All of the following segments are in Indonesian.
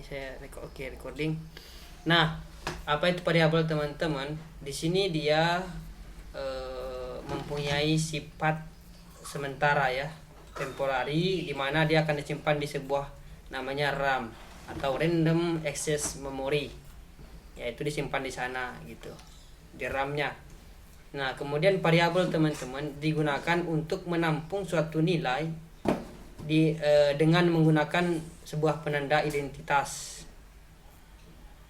saya recording. Nah, apa itu variabel teman-teman? Di sini dia mempunyai sifat sementara ya, temporary, di mana dia akan disimpan di sebuah namanya RAM atau random access memory, yaitu disimpan di sana gitu, di RAM-nya. Nah, kemudian variabel teman-teman digunakan untuk menampung suatu nilai dengan menggunakan sebuah penanda identitas.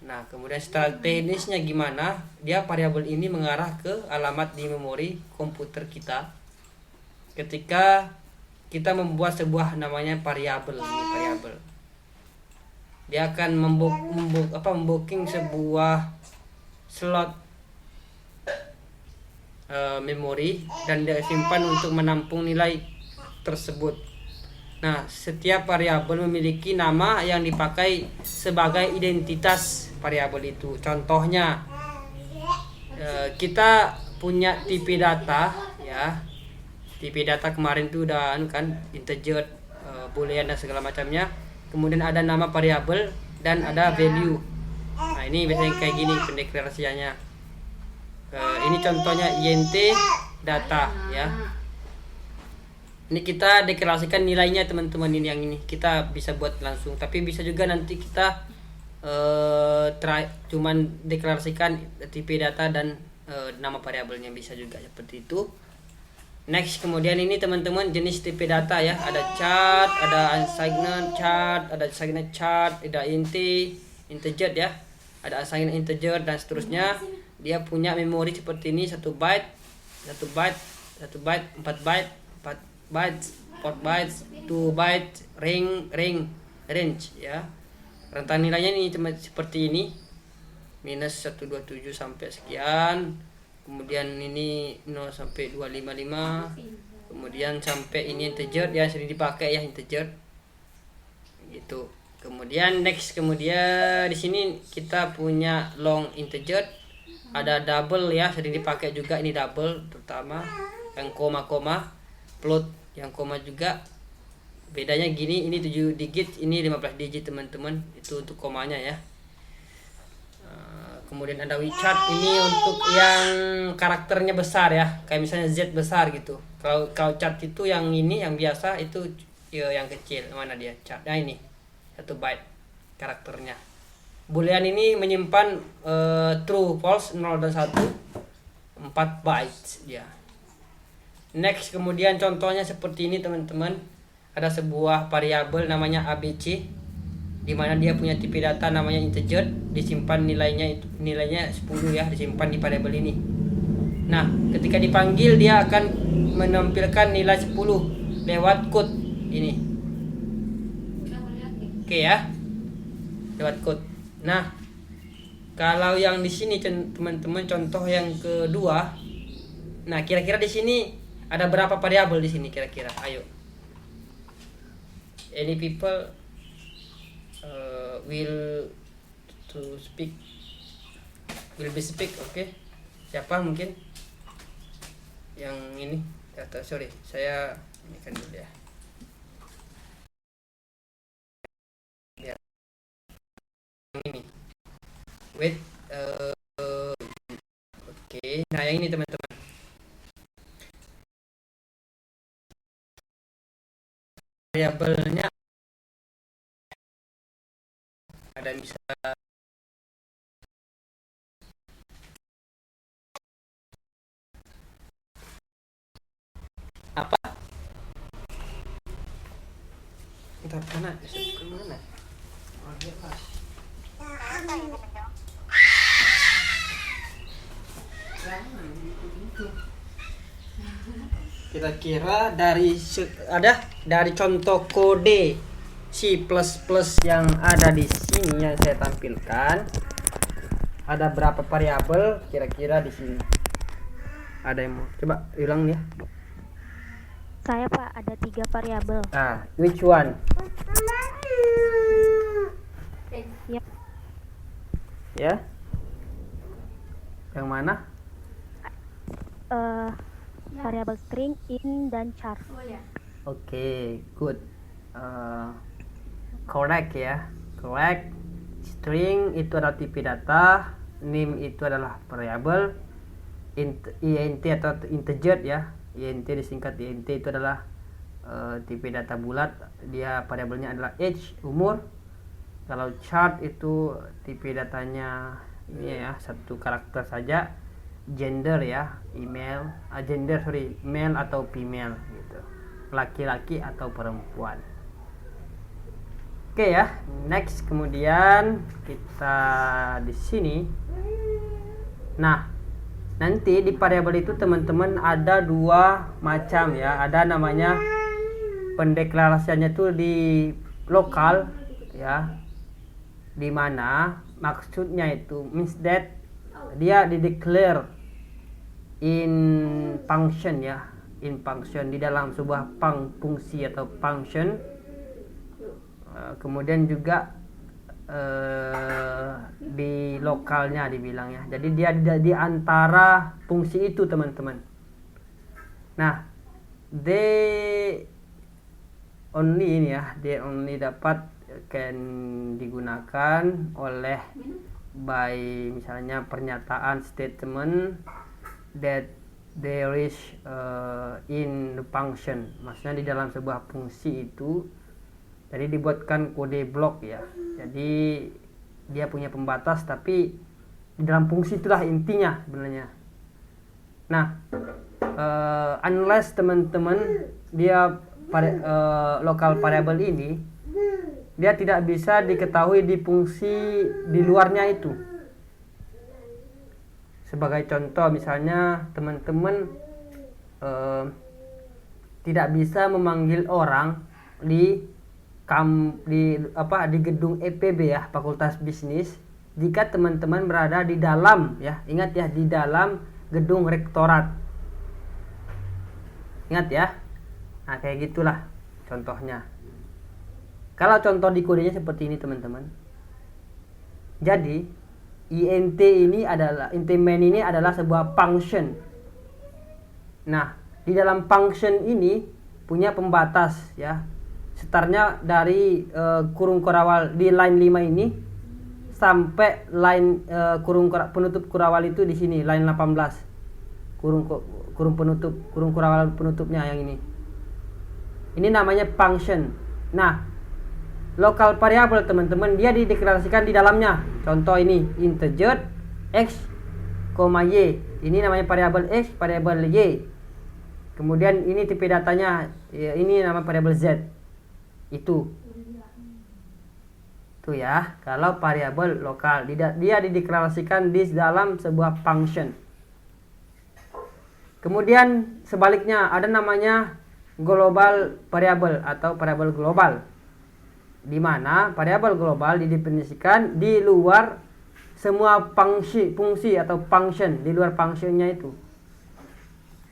Nah, kemudian setelah teknisnya gimana? Dia variabel ini mengarah ke alamat di memori komputer kita ketika kita membuat sebuah namanya variabel. Ini variabel. Dia akan membooking sebuah slot memori dan dia simpan untuk menampung nilai tersebut. Nah, setiap variabel memiliki nama yang dipakai sebagai identitas variabel itu. Contohnya, kita punya tipe data ya. Tipe data kemarin itu udah kan integer, boolean dan segala macamnya. Kemudian ada nama variabel dan ada value. Nah, ini biasanya kayak gini pendeklarasiannya. Ini contohnya int data ya. Ini kita deklarasikan nilainya teman-teman, ini yang ini kita bisa buat langsung, tapi bisa juga nanti kita cuman deklarasikan tipe data dan nama variabelnya, bisa juga seperti itu. Next, kemudian ini teman-teman jenis tipe data ya, ada chart, ada assigned chart, ada assigned chart, ada integer ya, ada assigned integer dan seterusnya. Dia punya memori seperti ini, 1 byte, 1 byte, 1 byte, 4 byte, 4 bytes, 4 bytes, 2 bytes, range ya. Rentang nilainya ini seperti ini, minus 127 sampai sekian, kemudian ini 0 sampai 255, kemudian sampai ini integer, dia sering dipakai ya integer gitu. Kemudian next, kemudian di sini kita punya long integer, ada double ya, sering dipakai juga ini double, terutama yang koma float yang koma juga. Bedanya gini, ini 7 digit, ini 15 digit teman-teman, itu untuk komanya ya. Kemudian ada WeChat, ini untuk yang karakternya besar ya, kayak misalnya Z besar gitu. Kalau chat itu yang ini yang biasa itu ya, yang kecil. Mana dia chat? Nah ini 1 byte karakternya. Boolean ini menyimpan true, false, 0 dan 1, 4 bytes ya. Next, kemudian contohnya seperti ini teman-teman. Ada sebuah variabel namanya ABC, di mana dia punya tipe data namanya integer, disimpan nilainya 10 ya, disimpan di variabel ini. Nah, ketika dipanggil dia akan menampilkan nilai 10 lewat code ini. Oke ya. Lewat code. Nah, kalau yang di sini teman-teman, contoh yang kedua. Nah, kira-kira di sini ada berapa variabel di sini kira-kira? Ayo. Any people will be speak, oke? Siapa mungkin yang ini? Sorry, saya ini kan dulu ya. Ini wait, oke. Nah, yang ini teman-teman, variabelnya ada, bisa apa? Entar mana? Mana? Oh, dia pas. Kira-kira dari contoh kode C++ yang ada di sini yang saya tampilkan, ada berapa variabel kira-kira di sini? Ada yang mau coba ulang ya? Saya Pak, ada 3 variabel. Ah, which one? Ya. Ya? Yang mana? Variabel string, in, dan char. Oke, good. Correct ya, correct. string itu adalah tipe data, name itu adalah variable, int atau integer ya, int disingkat int itu adalah tipe data bulat, dia variabelnya adalah age, umur. Kalau chart itu tipe datanya ini ya, satu karakter saja, gender ya, male atau female gitu, laki-laki atau perempuan. Oke ya, next kemudian kita di sini. Nah, nanti di variabel itu teman-teman ada dua macam ya, ada namanya pendeklarasiannya tuh di lokal ya, dimana maksudnya itu means that dia declare in function ya, in function di dalam sebuah fungsi atau function. Kemudian juga di lokalnya dibilang ya, jadi dia di antara fungsi itu teman-teman. Nah, they only ini ya, they only dapat can digunakan oleh by misalnya pernyataan statement that there is in the function, maksudnya di dalam sebuah fungsi itu. Jadi dibuatkan kode blok ya, jadi dia punya pembatas tapi di dalam fungsi itulah intinya sebenarnya. Nah, unless teman-teman dia local variable ini dia tidak bisa diketahui di fungsi di luarnya itu. Sebagai contoh misalnya teman-teman tidak bisa memanggil orang di gedung EPB ya, Fakultas Bisnis, jika teman-teman berada di dalam ya, ingat ya, di dalam gedung rektorat. Ingat ya. Nah, kayak gitulah contohnya. Kalau contoh di kodenya seperti ini teman-teman. Jadi int main ini adalah sebuah function. Nah, di dalam function ini punya pembatas ya. Startnya dari kurung kurawal di line 5 ini sampai line penutup kurawal itu di sini line 18. Kurung kurawal penutupnya yang ini. Ini namanya function. Nah, local variable teman-teman dia dideklarasikan di dalamnya. Contoh ini integer x, y. Ini namanya variabel x, variabel y. Kemudian ini tipe datanya ya, ini nama variabel z. Itu ya, kalau variabel lokal dia dideklarasikan di dalam sebuah function. Kemudian sebaliknya ada namanya global variable atau variabel global, di mana variabel global didefinisikan di luar semua fungsi atau function, di luar functionnya itu.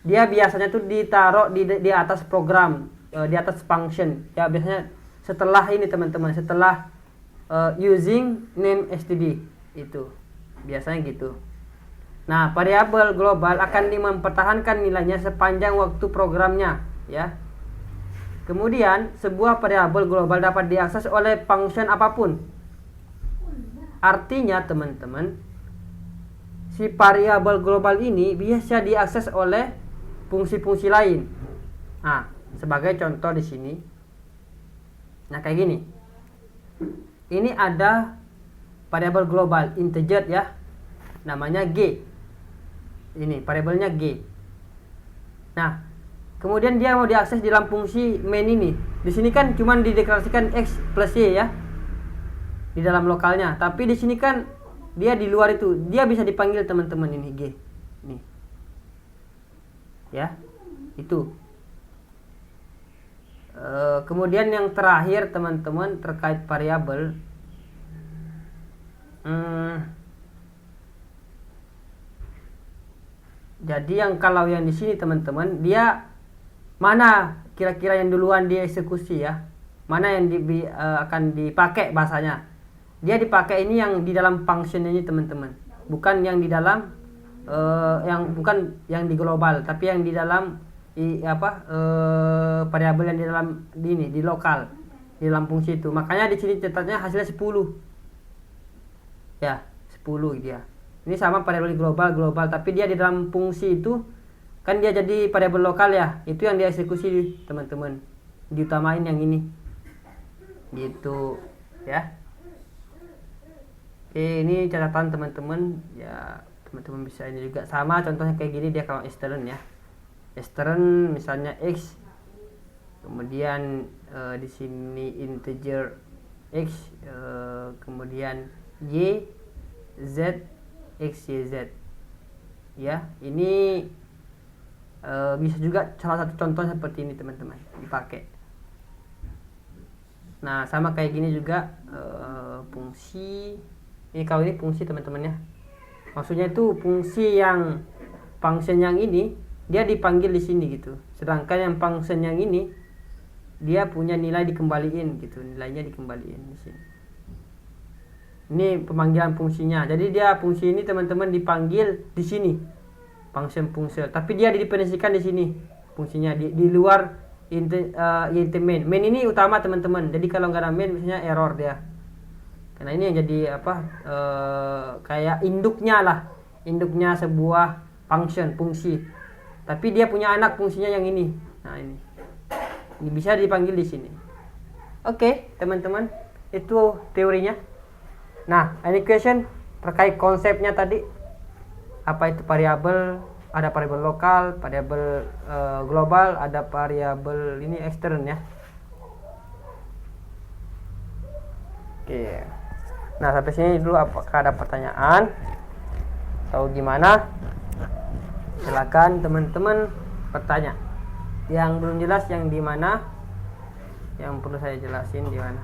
Dia biasanya tuh ditaruh di atas program, di atas function ya, biasanya setelah ini teman-teman, setelah using name std itu biasanya gitu. Nah, variabel global akan mempertahankan nilainya sepanjang waktu programnya ya. Kemudian sebuah variabel global dapat diakses oleh function apapun. Artinya teman-teman, si variabel global ini bisa diakses oleh fungsi-fungsi lain. Nah, sebagai contoh di sini, nah kayak gini. Ini ada variabel global integer ya, namanya g. Ini variabelnya g. Nah, kemudian dia mau diakses di dalam fungsi main ini. Di sini kan cuma dideklarasikan x plus y ya, di dalam lokalnya. Tapi di sini kan dia di luar itu, dia bisa dipanggil teman-teman ini g. Nih, ya, itu. Kemudian yang terakhir teman-teman terkait variabel, jadi yang kalau yang di sini teman-teman, dia mana kira-kira yang duluan dieksekusi ya, mana yang akan dipakai bahasanya. Dia dipakai ini yang di dalam function ini teman-teman, bukan yang di dalam bukan yang di global, tapi yang di dalam variabel yang di dalam di lokal, di dalam fungsi itu. Makanya di sini catatnya hasilnya 10. ya 10 dia. Ini sama variabel global, tapi dia di dalam fungsi itu kan dia jadi variabel lokal ya, itu yang dieksekusi teman-teman, diutamain yang ini gitu ya. Oke, ini catatan teman-teman ya, teman-teman bisa ini juga sama contohnya kayak gini dia kalau extern ya. Extern misalnya x, kemudian di sini integer x, kemudian y z x y z ya. Ini bisa juga salah satu contoh seperti ini teman-teman dipakai. Nah sama kayak gini juga fungsi ini, kalau ini fungsi teman-teman ya, maksudnya itu fungsi yang function yang ini dia dipanggil di sini gitu, sedangkan yang function yang ini dia punya nilai dikembaliin gitu, nilainya dikembaliin di sini. Ini pemanggilan fungsinya, jadi dia fungsi ini teman-teman dipanggil di sini function, tapi dia didefinisikan di sini fungsinya di luar main. Main ini utama teman-teman, jadi kalau nggak ada main biasanya error dia, karena ini yang jadi kayak induknya sebuah fungsi, tapi dia punya anak fungsinya yang ini. Nah ini bisa dipanggil di sini. Oke teman-teman, itu teorinya. Nah any question terkait konsepnya tadi, apa itu variabel, ada variabel lokal, variabel global, ada variabel ini ekstern ya. Oke, nah sampai sini dulu. Apakah ada pertanyaan atau gimana? Silakan teman-teman bertanya. Yang belum jelas yang di mana, yang perlu saya jelasin di mana.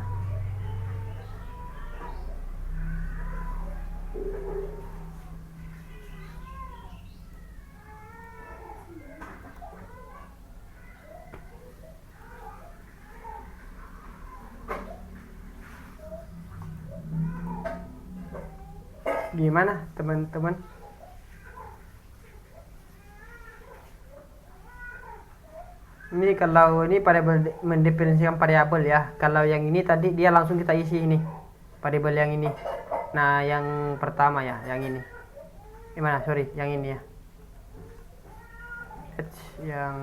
Gimana teman-teman? Ini kalau ini variabel mendefinisikan variabel ya. Kalau yang ini tadi dia langsung kita isi ini variabel yang ini. Nah yang pertama ya, yang ini. Gimana? Sorry, yang ini ya. Yang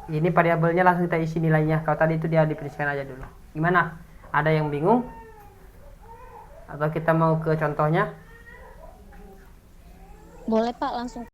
ini variabelnya langsung kita isi nilainya. Kalau tadi itu dia definisikan aja dulu. Gimana? Ada yang bingung? Atau kita mau ke contohnya? Boleh Pak, langsung